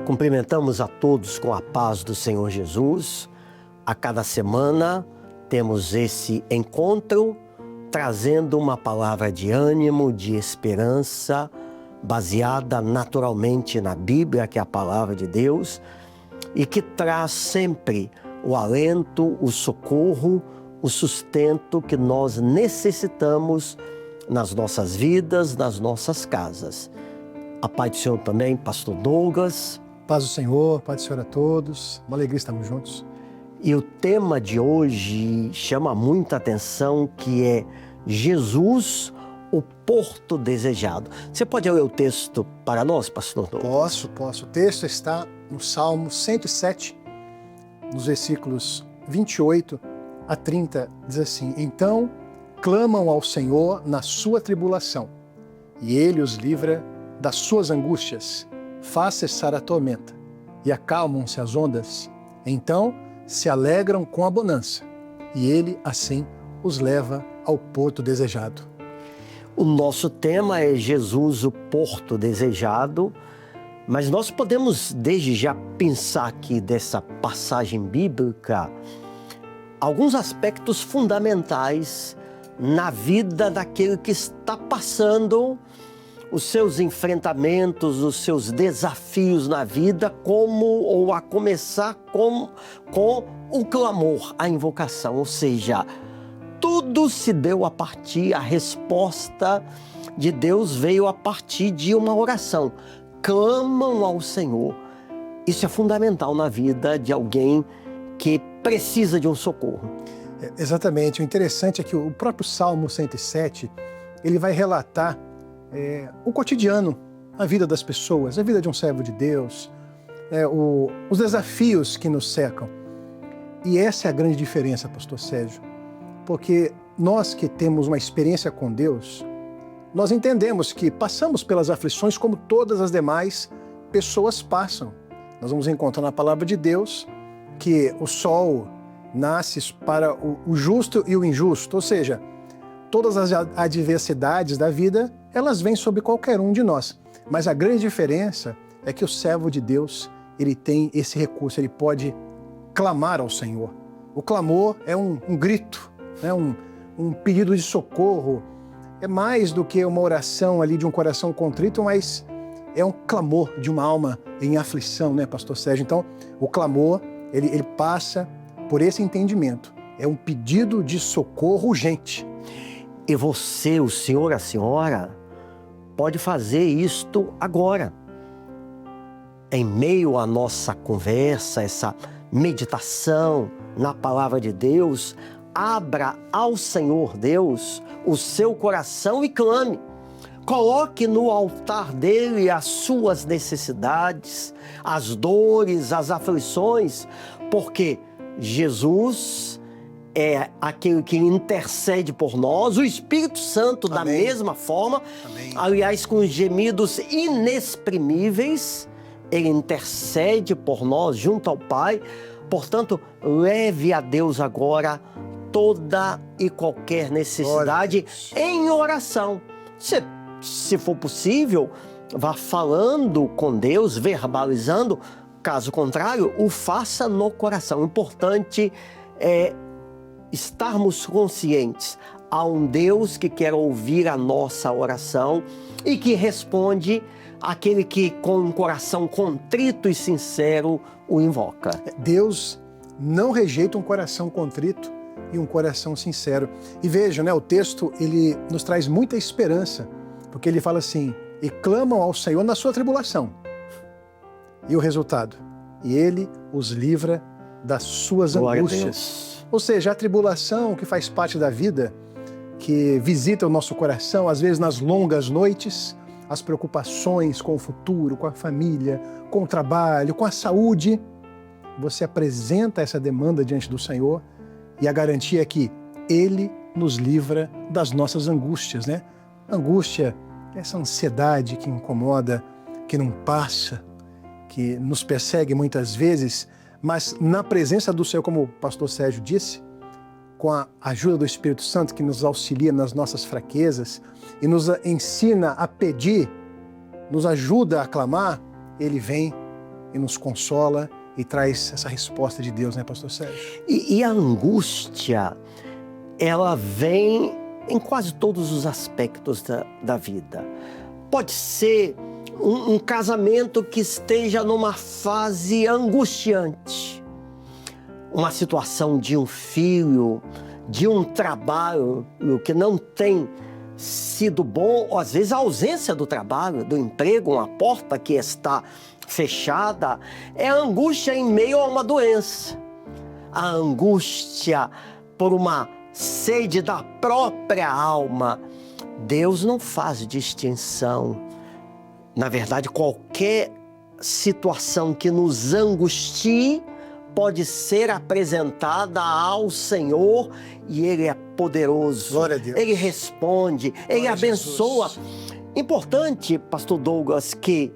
Cumprimentamos a todos com a paz do Senhor Jesus. A cada semana temos esse encontro trazendo uma palavra de ânimo, de esperança, baseada naturalmente na Bíblia, que é a palavra de Deus, e que traz sempre o alento, o socorro, o sustento que nós necessitamos nas nossas vidas, nas nossas casas. A paz do Senhor também, Pastor Douglas. Paz do Senhor, paz do Senhor a todos. Uma alegria estarmos juntos. E o tema de hoje chama muita atenção, que é Jesus, o porto desejado. Você pode ler o texto para nós, Pastor Douglas? Posso. O texto está no Salmo 107, nos versículos 28 a 30, diz assim: Então clamam ao Senhor na sua tribulação, e Ele os livra das suas angústias. Faz cessar a tormenta, e acalmam-se as ondas. Então se alegram com a bonança, e Ele, assim, os leva ao porto desejado. O nosso tema é Jesus, o porto desejado, mas nós podemos desde já pensar aqui dessa passagem bíblica alguns aspectos fundamentais na vida daquele que está passando os seus enfrentamentos, os seus desafios na vida, a começar com o clamor, a invocação, ou seja, tudo se deu a resposta de Deus veio a partir de uma oração. Clamam ao Senhor. Isso é fundamental na vida de alguém que precisa de um socorro. Exatamente. O interessante é que o próprio Salmo 107, ele vai relatar o cotidiano, a vida das pessoas, a vida de um servo de Deus, os desafios que nos cercam. E essa é a grande diferença, Pastor Sérgio, porque nós que temos uma experiência com Deus, nós entendemos que passamos pelas aflições como todas as demais pessoas passam. Nós vamos encontrar na palavra de Deus que o sol nasce para o justo e o injusto, ou seja, todas as adversidades da vida, elas vêm sobre qualquer um de nós. Mas a grande diferença é que o servo de Deus, ele tem esse recurso, ele pode clamar ao Senhor. O clamor é um grito, né? um pedido de socorro. É mais do que uma oração ali de um coração contrito, mas é um clamor de uma alma em aflição, né, Pastor Sérgio? Então, o clamor, ele passa por esse entendimento. É um pedido de socorro urgente. E você, o senhor, a senhora, pode fazer isto agora. Em meio à nossa conversa, essa meditação na palavra de Deus, abra ao Senhor Deus o seu coração e clame. Coloque no altar dele as suas necessidades, as dores, as aflições, porque Jesus é aquele que intercede por nós, o Espírito Santo da mesma forma, aliás, com gemidos inexprimíveis, ele intercede por nós junto ao Pai. Portanto, leve a Deus agora toda e qualquer necessidade em oração. Se for possível, vá falando com Deus, verbalizando. Caso contrário, o faça no coração. O importante é estarmos conscientes a um Deus que quer ouvir a nossa oração e que responde àquele que com um coração contrito e sincero o invoca. Deus não rejeita um coração contrito e um coração sincero. E vejam, né, o texto ele nos traz muita esperança, porque ele fala assim: e clamam ao Senhor na sua tribulação. E o resultado? E Ele os livra das suas angústias. Ou seja, a tribulação que faz parte da vida, que visita o nosso coração, às vezes nas longas noites, as preocupações com o futuro, com a família, com o trabalho, com a saúde, você apresenta essa demanda diante do Senhor e a garantia é que Ele nos livra das nossas angústias, né? Angústia, essa ansiedade que incomoda, que não passa, que nos persegue muitas vezes, mas na presença do Senhor, como o pastor Sérgio disse, com a ajuda do Espírito Santo que nos auxilia nas nossas fraquezas e nos ensina a pedir, nos ajuda a clamar, Ele vem e nos consola e traz essa resposta de Deus, né, pastor Sérgio? E a angústia, ela vem em quase todos os aspectos da vida. Pode ser um casamento que esteja numa fase angustiante, uma situação de um filho, de um trabalho que não tem sido bom, ou às vezes a ausência do trabalho, do emprego, uma porta que está fechada, é a angústia em meio a uma doença, a angústia por uma sede da própria alma. Deus não faz distinção. Na verdade, qualquer situação que nos angustie pode ser apresentada ao Senhor e Ele é poderoso. Glória a Deus. Ele responde, Ele abençoa. Importante, pastor Douglas, que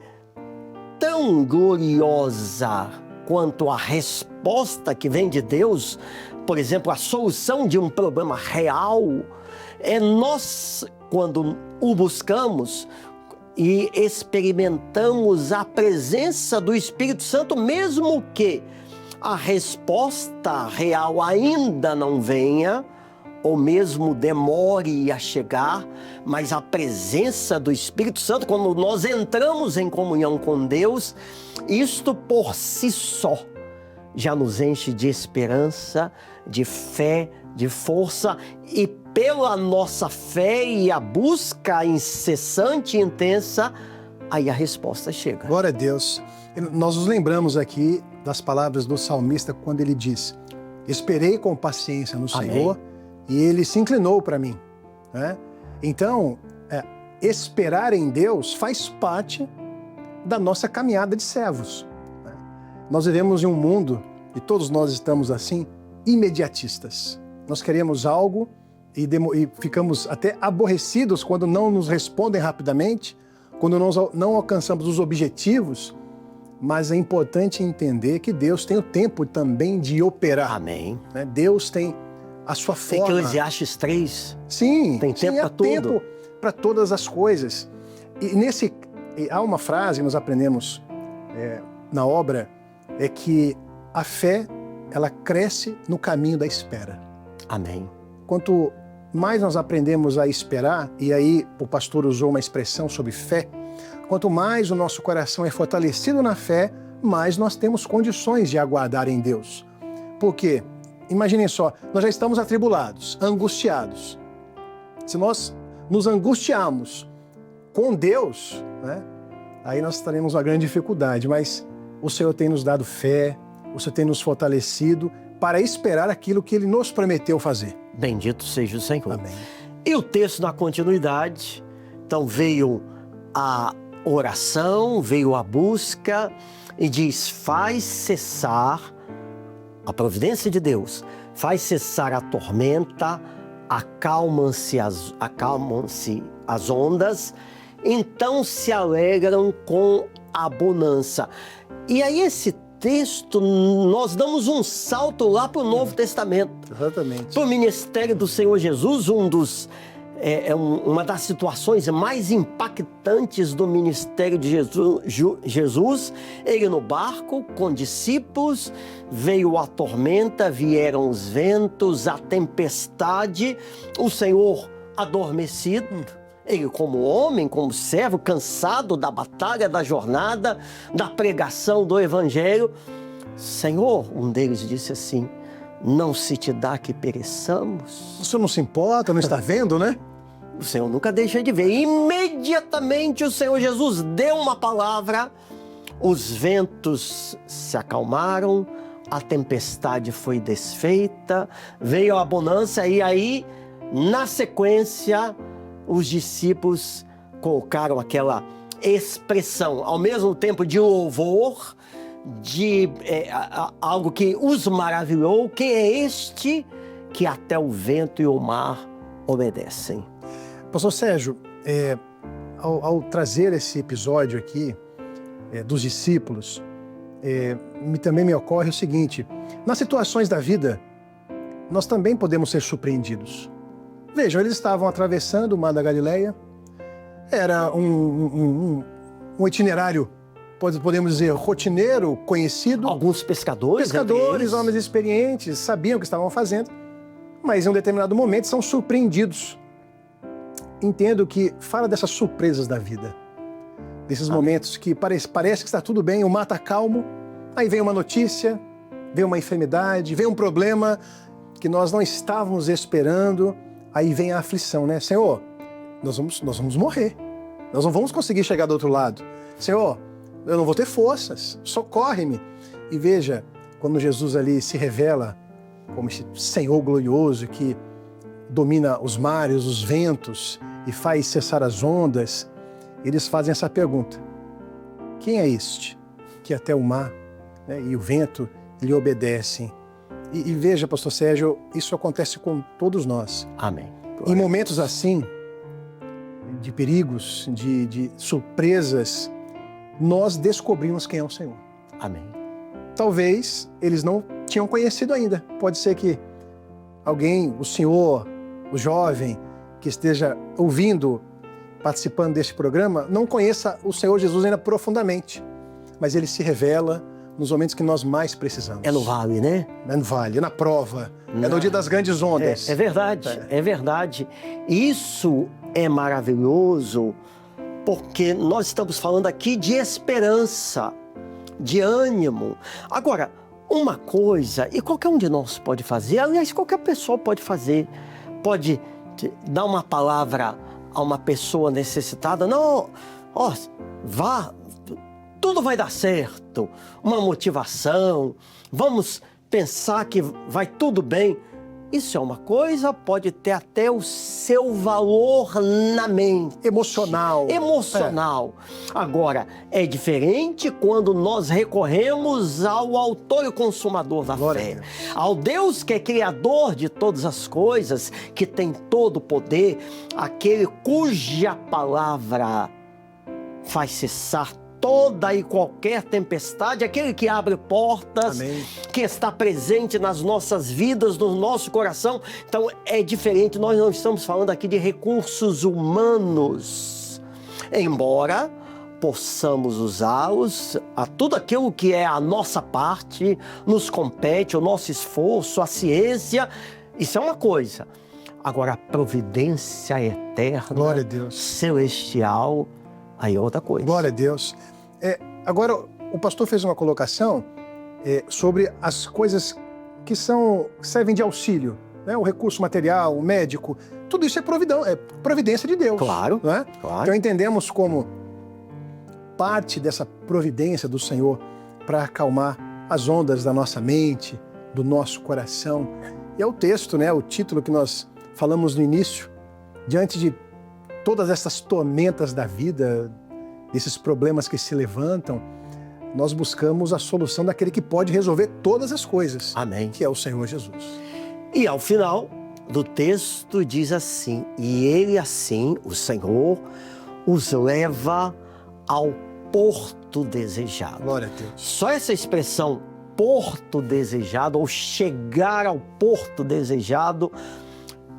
tão gloriosa quanto a resposta que vem de Deus, por exemplo, a solução de um problema real, é nós, quando o buscamos e experimentamos a presença do Espírito Santo, mesmo que a resposta real ainda não venha, ou mesmo demore a chegar, mas a presença do Espírito Santo, quando nós entramos em comunhão com Deus, isto por si só já nos enche de esperança, de fé, de força, e pela nossa fé e a busca incessante e intensa, aí a resposta chega. Glória a Deus. Nós nos lembramos aqui das palavras do salmista quando ele diz: esperei com paciência no Senhor, e Ele se inclinou para mim. Né? Então, esperar em Deus faz parte da nossa caminhada de servos. Né? Nós vivemos em um mundo, e todos nós estamos assim, imediatistas. Nós queremos algo e ficamos até aborrecidos quando não nos respondem rapidamente, quando nós não alcançamos os objetivos, mas é importante entender que Deus tem o tempo também de operar. Amém. Né? Deus tem a sua forma. Eclesiastes 3. Sim, tem tempo para tudo. Tempo para todas as coisas. Há uma frase que nós aprendemos na obra, é que a fé, ela cresce no caminho da espera. Amém. Quanto mais nós aprendemos a esperar, e aí o pastor usou uma expressão sobre fé, quanto mais o nosso coração é fortalecido na fé, mais nós temos condições de aguardar em Deus. Por quê? Imaginem só, nós já estamos atribulados, angustiados. Se nós nos angustiarmos com Deus, né, aí nós teremos uma grande dificuldade, mas o Senhor tem nos dado fé, o Senhor tem nos fortalecido para esperar aquilo que Ele nos prometeu fazer. Bendito seja o Senhor. Amém. E o texto na continuidade, então veio a oração, veio a busca e diz: faz cessar a providência de Deus, faz cessar a tormenta, acalmam-se as ondas, então se alegram com a bonança. E aí esse texto, nós damos um salto lá para o Novo Testamento. Exatamente. Para o ministério do Senhor Jesus, uma das situações mais impactantes do ministério de Jesus, ele no barco com discípulos, veio a tormenta, vieram os ventos, a tempestade, o Senhor adormecido, ele como homem, como servo, cansado da batalha, da jornada, da pregação do Evangelho. Senhor, um deles disse assim: não se te dá que pereçamos? O Senhor não se importa, não está vendo, né? O Senhor nunca deixa de ver. Imediatamente o Senhor Jesus deu uma palavra, os ventos se acalmaram, a tempestade foi desfeita, veio a bonança, e aí, na sequência, os discípulos colocaram aquela expressão, ao mesmo tempo de louvor, de algo que os maravilhou: quem é este que até o vento e o mar obedecem? Pastor Sérgio, ao trazer esse episódio aqui dos discípulos, também me ocorre o seguinte: nas situações da vida, nós também podemos ser surpreendidos. Vejam, eles estavam atravessando o Mar da Galileia, era um itinerário podemos dizer, rotineiro, conhecido. Alguns pescadores, Homens experientes, sabiam o que estavam fazendo, mas em um determinado momento são surpreendidos. Entendo que fala dessas surpresas da vida, desses momentos que parece que está tudo bem, o mar está calmo, aí vem uma notícia, vem uma enfermidade, vem um problema que nós não estávamos esperando, aí vem a aflição, né? Senhor, nós vamos morrer, nós não vamos conseguir chegar do outro lado. Senhor, eu não vou ter forças, socorre-me. E veja, quando Jesus ali se revela como esse Senhor glorioso que domina os mares, os ventos e faz cessar as ondas, eles fazem essa pergunta: quem é este que até o mar, né, e o vento lhe obedecem? E veja, pastor Sérgio, isso acontece com todos nós. Amém. Em momentos assim, de perigos, de surpresas, nós descobrimos quem é o Senhor. Amém. Talvez eles não tinham conhecido ainda. Pode ser que alguém, o senhor, o jovem que esteja ouvindo, participando deste programa, não conheça o Senhor Jesus ainda profundamente. Mas ele se revela nos momentos que nós mais precisamos. É no vale, né? É no vale, é na prova, é no dia das grandes ondas. É verdade, é verdade. Isso é maravilhoso, porque nós estamos falando aqui de esperança, de ânimo. Agora, uma coisa, e qualquer um de nós pode fazer, aliás, qualquer pessoa pode fazer, pode dar uma palavra a uma pessoa necessitada. Não, ó, vá, tudo vai dar certo, uma motivação, vamos pensar que vai tudo bem. Isso é uma coisa, pode ter até o seu valor na mente. Emocional. Agora, é diferente quando nós recorremos ao autor e consumador da fé. Ao Deus que é criador de todas as coisas, que tem todo o poder, aquele cuja palavra faz cessar toda e qualquer tempestade, aquele que abre portas, Amém, que está presente nas nossas vidas, no nosso coração. Então é diferente, nós não estamos falando aqui de recursos humanos, embora possamos usá-los a tudo aquilo que é a nossa parte, nos compete, o nosso esforço, a ciência, isso é uma coisa. Agora a providência eterna, glória a Deus, celestial, aí é outra coisa. Glória a Deus. Agora, o pastor fez uma colocação sobre as coisas que servem de auxílio, né? O recurso material, o médico, tudo isso é providência de Deus. Claro, não é? Claro. Então entendemos como parte dessa providência do Senhor para acalmar as ondas da nossa mente, do nosso coração. E é o texto, né? O título que nós falamos no início, diante de todas essas tormentas da vida, desses problemas que se levantam, nós buscamos a solução daquele que pode resolver todas as coisas. Amém. Que é o Senhor Jesus. E ao final do texto diz assim: e ele assim, o Senhor, os leva ao porto desejado. Glória a Deus. Só essa expressão porto desejado, ou chegar ao porto desejado,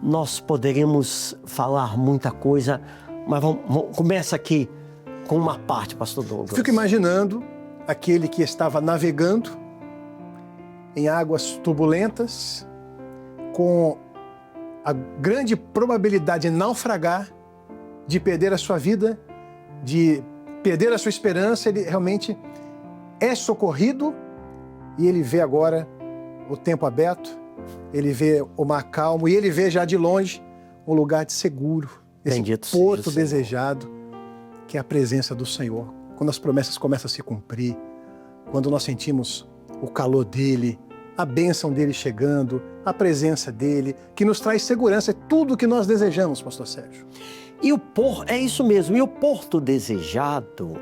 nós poderíamos falar muita coisa, mas começa aqui com uma parte, pastor Douglas. Fico imaginando aquele que estava navegando em águas turbulentas, com a grande probabilidade de naufragar, de perder a sua vida, de perder a sua esperança. Ele realmente é socorrido e ele vê agora o tempo aberto, ele vê o mar calmo e ele vê já de longe um lugar de seguro, esse porto desejado, que é a presença do Senhor. Quando as promessas começam a se cumprir, quando nós sentimos o calor dele, a bênção dele chegando, a presença dele, que nos traz segurança, é tudo o que nós desejamos, pastor Sérgio. E é isso mesmo, e o porto desejado,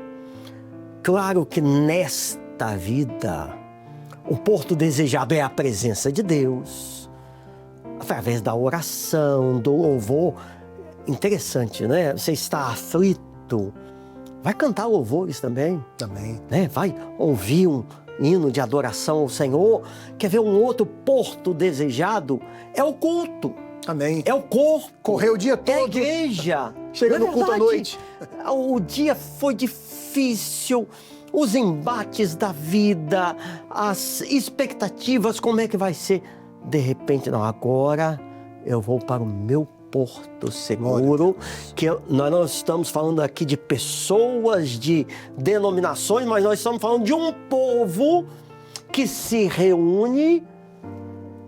claro que nesta vida, o porto desejado é a presença de Deus, através da oração, do louvor. Interessante, né? Você está aflito, vai cantar louvores também. Também. Né? Vai ouvir um hino de adoração ao Senhor. Quer ver um outro porto desejado? É o culto. Amém. É o corpo. Correr o dia todo. É a igreja. Chega no culto à noite. O dia foi difícil. os embates da vida, as expectativas, como é que vai ser. De repente, não, agora eu vou para o meu porto seguro, nós não estamos falando aqui de pessoas, de denominações, mas nós estamos falando de um povo que se reúne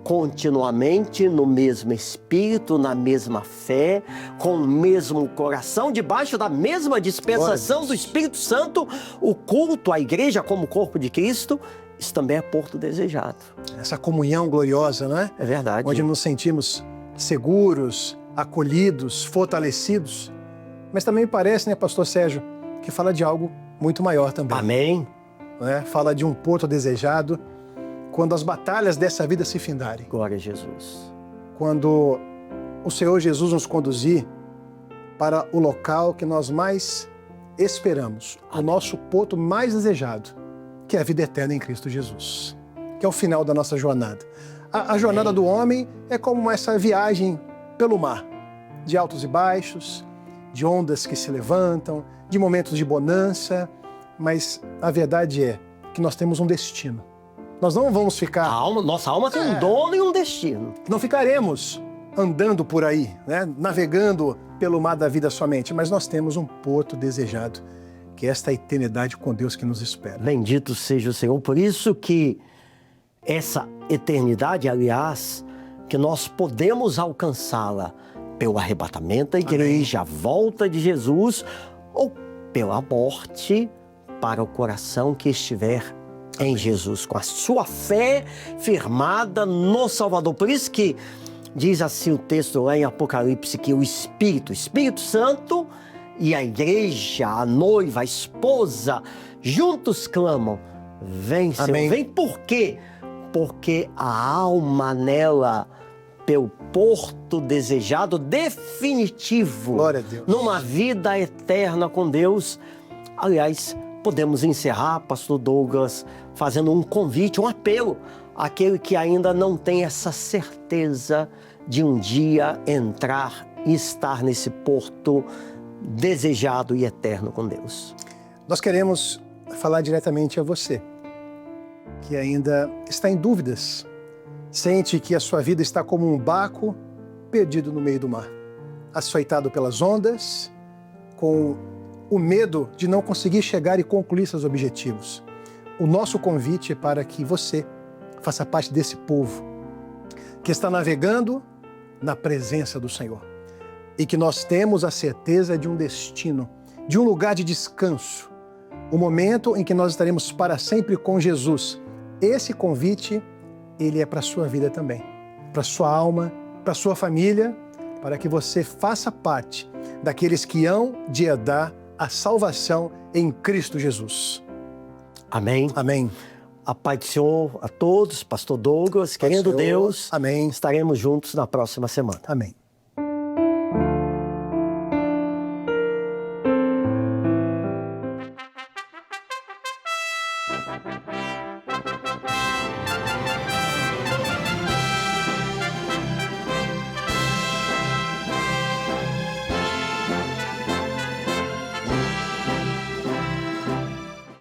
continuamente no mesmo espírito, na mesma fé, com o mesmo coração, debaixo da mesma dispensação do Espírito Santo. O culto à igreja como corpo de Cristo, isso também é porto desejado. Essa comunhão gloriosa, não é? É verdade. Onde nos sentimos seguros, acolhidos, fortalecidos. Mas também parece, né, pastor Sérgio, que fala de algo muito maior também. Amém. Né? Fala de um porto desejado quando as batalhas dessa vida se findarem. Glória a Jesus. Quando o Senhor Jesus nos conduzir para o local que nós mais esperamos, o nosso porto mais desejado, que é a vida eterna em Cristo Jesus, que é o final da nossa jornada. A jornada do homem é como essa viagem pelo mar, de altos e baixos, de ondas que se levantam, de momentos de bonança, mas a verdade é que nós temos um destino. Nós não vamos ficar... Nossa alma tem um dono e um destino. Não ficaremos andando por aí, né, navegando pelo mar da vida somente, mas nós temos um porto desejado, que é esta eternidade com Deus que nos espera. Bendito seja o Senhor. Por isso que essa eternidade, aliás, que nós podemos alcançá-la pelo arrebatamento da igreja, a volta de Jesus, ou pela morte para o coração que estiver em Jesus, com a sua fé firmada no Salvador. Por isso que diz assim o texto lá em Apocalipse, que o Espírito Santo e a igreja, a noiva, a esposa, juntos clamam: vem, Senhor, vem. Por quê? Porque a alma nela, pelo porto desejado definitivo, glória a Deus, numa vida eterna com Deus. Aliás, podemos encerrar, pastor Douglas, fazendo um convite, um apelo àquele que ainda não tem essa certeza de um dia entrar e estar nesse porto desejado e eterno com Deus. Nós queremos falar diretamente a você, que ainda está em dúvidas, sente que a sua vida está como um barco perdido no meio do mar, açoitado pelas ondas, com o medo de não conseguir chegar e concluir seus objetivos. O nosso convite é para que você faça parte desse povo que está navegando na presença do Senhor e que nós temos a certeza de um destino, de um lugar de descanso, o momento em que nós estaremos para sempre com Jesus. Esse convite, ele é para a sua vida também, para a sua alma, para a sua família, para que você faça parte daqueles que hão de herdar a salvação em Cristo Jesus. Amém. Amém. A paz do Senhor a todos, pastor Douglas, querendo Deus, amém. Estaremos juntos na próxima semana. Amém.